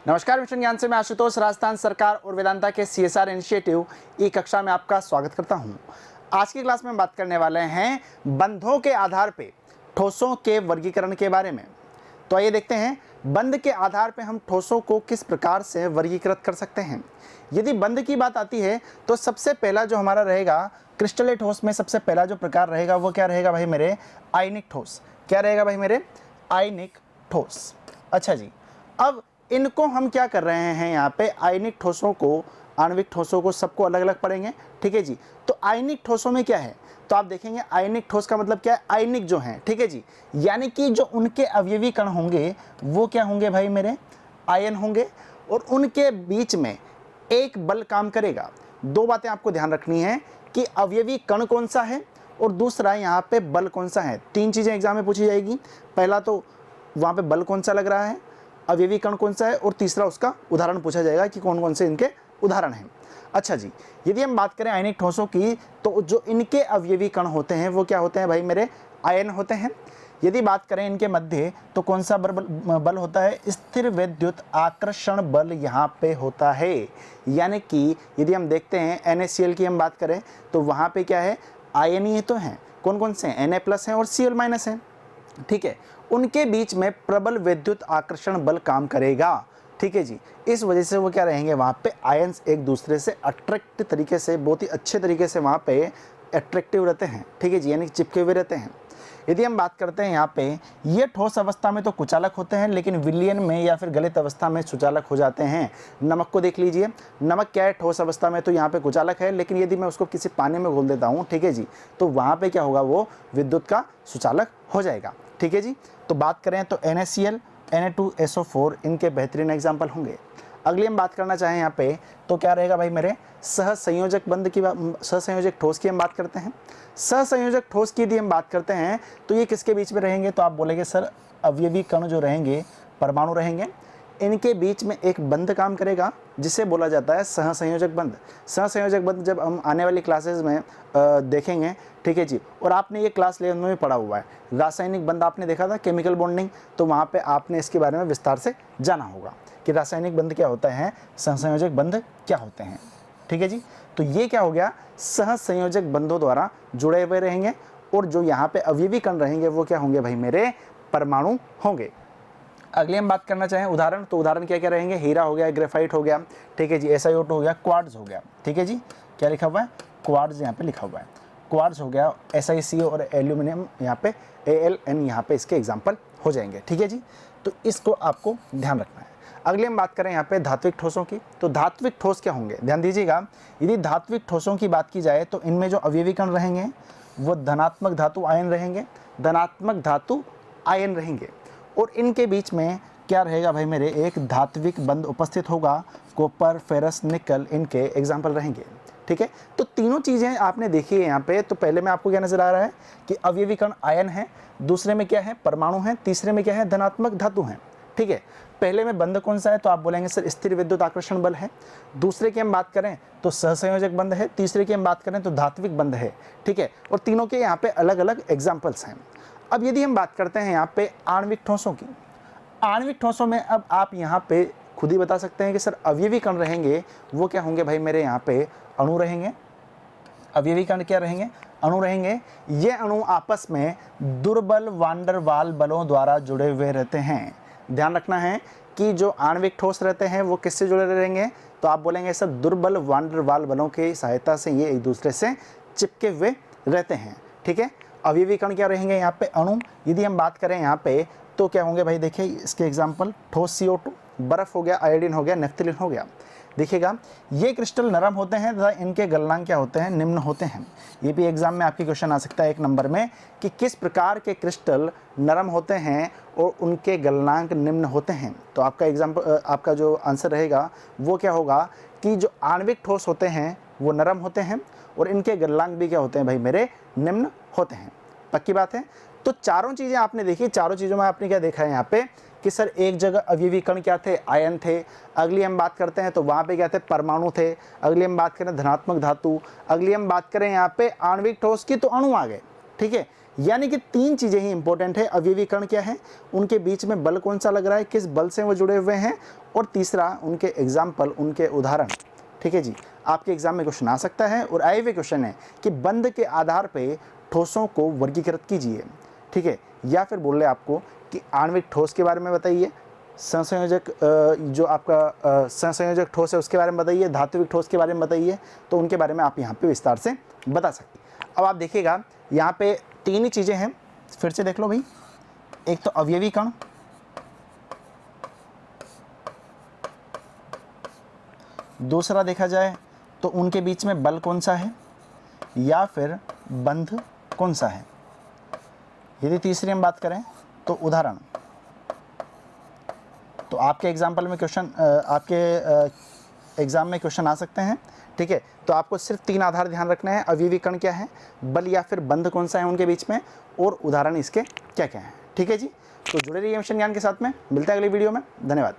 नमस्कार, मिशन ज्ञान से मैं आशुतोष राजस्थान सरकार और वेदांता के सीएसआर इनिशिएटिव ई कक्षा में आपका स्वागत करता हूं। आज की क्लास में बात करने वाले हैं बंधों के आधार पे ठोसों के वर्गीकरण के बारे में। तो आइए देखते हैं बंध के आधार पे हम ठोसों को किस प्रकार से वर्गीकृत कर सकते हैं। यदि बंध की बात आती है तो सबसे पहला जो हमारा रहेगा क्रिस्टलीय ठोस में सबसे पहला जो प्रकार रहेगा वो क्या रहेगा भाई मेरे, आयनिक ठोस। क्या रहेगा भाई मेरे, आयनिक ठोस। अच्छा जी, अब इनको हम क्या कर रहे हैं, यहाँ पे आयनिक ठोसों को, आणविक ठोसों को सबको अलग अलग पढ़ेंगे। ठीक है जी। तो आयनिक ठोसों में क्या है, तो आप देखेंगे आयनिक ठोस का मतलब क्या है, आयनिक जो है, ठीक है जी, यानी कि जो उनके अवयवी कण होंगे वो क्या होंगे भाई मेरे, आयन होंगे, और उनके बीच में एक बल काम करेगा। दो बातें आपको ध्यान रखनी है कि अवयवी कण कौन सा है और दूसरा यहाँ पे बल कौन सा है। तीन चीजें एग्जाम में पूछी जाएगी। पहला तो वहाँ पे बल कौन सा लग रहा है, अवयवी कण कौन सा है, और तीसरा उसका उदाहरण पूछा जाएगा कि कौन कौन से इनके उदाहरण हैं। अच्छा जी, यदि हम बात करें आयनिक ठोसों की तो जो इनके अवयवी कण होते हैं वो क्या होते हैं भाई मेरे, आयन होते हैं। यदि बात करें इनके मध्य तो कौन सा बल होता है, स्थिर विद्युत आकर्षण बल यहाँ पे होता है। यानी कि यदि हम देखते हैं NaCl की हम बात करें तो वहाँ पे क्या है, आयन ही तो हैं, कौन कौन से हैं, Na+ हैं और Cl- हैं। ठीक है, उनके बीच में प्रबल विद्युत आकर्षण बल काम करेगा। ठीक है जी, इस वजह से वो क्या रहेंगे, वहाँ पे आयंस एक दूसरे से अट्रैक्ट तरीके से, बहुत ही अच्छे तरीके से वहाँ पे अट्रैक्टिव रहते हैं। ठीक है जी, यानी चिपके हुए रहते हैं। यदि हम बात करते हैं यहाँ पे, ये ठोस अवस्था में तो कुचालक होते हैं लेकिन विलयन में या फिर गलित अवस्था में सुचालक हो जाते हैं। नमक को देख लीजिए, नमक क्या है, ठोस अवस्था में तो यहाँ पे कुचालक है, लेकिन यदि मैं उसको किसी पानी में घोल देता हूँ, ठीक है जी, तो वहाँ पे क्या होगा, वो विद्युत का सुचालक हो जाएगा। ठीक है जी। तो बात करें तो NaCl, Na2SO4 इनके बेहतरीन एग्जाम्पल होंगे। अगली हम बात करना चाहें यहाँ पे तो क्या रहेगा भाई मेरे, सहसंयोजक बंध की, सहसंयोजक ठोस की हम बात करते हैं। सहसंयोजक ठोस की यदि हम बात करते हैं तो ये किसके बीच में रहेंगे, तो आप बोलेंगे सर अवयवी कण जो रहेंगे, परमाणु रहेंगे, इनके बीच में एक बंध काम करेगा जिसे बोला जाता है सहसंयोजक बंध। सहसंयोजक बंध जब हम आने वाली क्लासेस में देखेंगे, ठीक है जी, और आपने ये क्लास 11 में भी पढ़ा हुआ है, रासायनिक बंध आपने देखा था, केमिकल बॉन्डिंग, तो वहाँ पे आपने इसके बारे में विस्तार से जाना होगा कि रासायनिक बंध क्या होता है, सहसंयोजक बंध क्या होते हैं। ठीक है जी। तो ये क्या हो गया, सहसंयोजक बंधों द्वारा जुड़े हुए रहेंगे, और जो यहाँ पे अवयवी कण रहेंगे वो क्या होंगे भाई मेरे, परमाणु होंगे। अगली हम बात करना चाहें उदाहरण, तो उदाहरण क्या क्या रहेंगे, हीरा हो गया, ग्रेफाइट हो गया, ठीक है जी, SiO2 हो गया, क्वार्ट्ज हो गया। ठीक है जी, क्या लिखा हुआ है, क्वार्ट्ज यहाँ पे लिखा हुआ है, क्वार्ट्ज हो गया, SiCO और एल्यूमिनियम यहाँ पे Al यहाँ पे इसके एग्जाम्पल हो जाएंगे। ठीक है जी, तो इसको आपको ध्यान रखना है। अगले हम बात करें यहाँ पे धात्विक ठोसों की, तो धात्विक ठोस क्या होंगे, ध्यान दीजिएगा। यदि धात्विक ठोसों की बात की जाए तो इनमें जो अवयवी कण रहेंगे वो धनात्मक धातु आयन रहेंगे, धनात्मक धातु आयन रहेंगे, और इनके बीच में क्या रहेगा भाई मेरे, एक धात्विक बंध उपस्थित होगा, कॉपर, फेरस, निकल इनके एग्जाम्पल रहेंगे। ठीक है, तो तीनों चीज़ें आपने देखी है यहाँ पे। तो पहले में आपको क्या नजर आ रहा है कि अवयवी कण आयन है, दूसरे में क्या है, परमाणु है, तीसरे में क्या है, धनात्मक धातु है। ठीक है, पहले में बंध कौन सा है, तो आप बोलेंगे सर स्थिर विद्युत आकर्षण बल है। दूसरे की हम बात करें तो सहसंयोजक बंध है, तीसरे की हम बात करें तो धात्विक बंध है। ठीक है, और तीनों के यहाँ पे अलग अलग एग्जाम्पल्स हैं। अब यदि हम बात करते हैं यहाँ पे आणविक ठोसों की, आणविक ठोसों में अब आप यहाँ पे खुद ही बता सकते हैं कि सर अवयवी कण रहेंगे वो क्या होंगे भाई मेरे, यहाँ पे अणु रहेंगे। अवयवी कण क्या रहेंगे, अणु रहेंगे। ये अणु आपस में दुर्बल वांडर वाल बलों द्वारा जुड़े हुए रहते हैं। ध्यान रखना है कि जो आणविक ठोस रहते हैं वो किससे जुड़े रहेंगे, तो आप बोलेंगे सर दुर्बल वांडर वाल बलों की सहायता से ये एक दूसरे से चिपके हुए रहते हैं। ठीक है, अवयवी कण क्या रहेंगे यहाँ पे, अणु। यदि हम बात करें यहाँ पे तो क्या होंगे भाई, देखिए इसके एग्जाम्पल, ठोस CO2, बर्फ हो गया, आयोडीन हो गया, नेफ्थलीन हो गया। देखिएगा ये क्रिस्टल नरम होते हैं तथा इनके गलनांक क्या होते हैं, निम्न होते हैं। ये भी एग्जाम में आपकी क्वेश्चन आ सकता है 1 नंबर में कि किस प्रकार के क्रिस्टल नरम होते हैं और उनके गलनांक निम्न होते हैं। तो आपका एग्जाम्पल, आपका जो आंसर रहेगा वो क्या होगा कि जो आणविक ठोस होते हैं वो नरम होते हैं और इनके गलनांक भी क्या होते हैं भाई मेरे, निम्न होते हैं। पक्की बात है। तो चारों चीजें आपने देखी, चारों चीजों में आपने क्या देखा है यहाँ पे कि सर एक जगह अवयवी कण क्या थे, आयन थे। अगली हम बात करते हैं तो वहाँ पे क्या थे, परमाणु थे। अगली हम बात करें धनात्मक धातु। अगली हम बात करें यहाँ पे आणविक ठोस की तो अणु आ गए। ठीक है, यानी कि तीन चीज़ें ही इंपॉर्टेंट है। अवयवी कण क्या है, उनके बीच में बल कौन सा लग रहा है, किस बल से वो जुड़े हुए हैं, और तीसरा उनके एग्जाम्पल, उनके उदाहरण। ठीक है जी, आपके एग्जाम में क्वेश्चन आ सकता है। और आए हुए क्वेश्चन है कि बंध के आधार पे ठोसों को वर्गीकृत कीजिए। ठीक है, या फिर बोल रहे आपको कि आणविक ठोस के बारे में बताइए, सहसंयोजक जो आपका सहसंयोजक ठोस है उसके बारे में बताइए, धात्विक ठोस के बारे में बताइए। तो उनके बारे में आप यहाँ पे विस्तार से बता सकते हैं। अब आप देखिएगा यहाँ पे तीन ही चीज़ें हैं, फिर से देख लो भाई। एक तो अवयवी कण, दूसरा देखा जाए तो उनके बीच में बल कौन सा है, या फिर बंध कौन सा है। यदि तीसरी हम बात करें तो उदाहरण। तो आपके एग्जाम्पल में क्वेश्चन आपके एग्जाम में क्वेश्चन आ सकते हैं। ठीक है, तो आपको सिर्फ तीन आधार ध्यान रखना है, अवयवी कण क्या है, बल या फिर बंध कौन सा है उनके बीच में, और उदाहरण इसके क्या क्या हैं। ठीक है जी, तो जुड़े रहिए मिशन ज्ञान के साथ में। मिलते हैं अगली वीडियो में। धन्यवाद।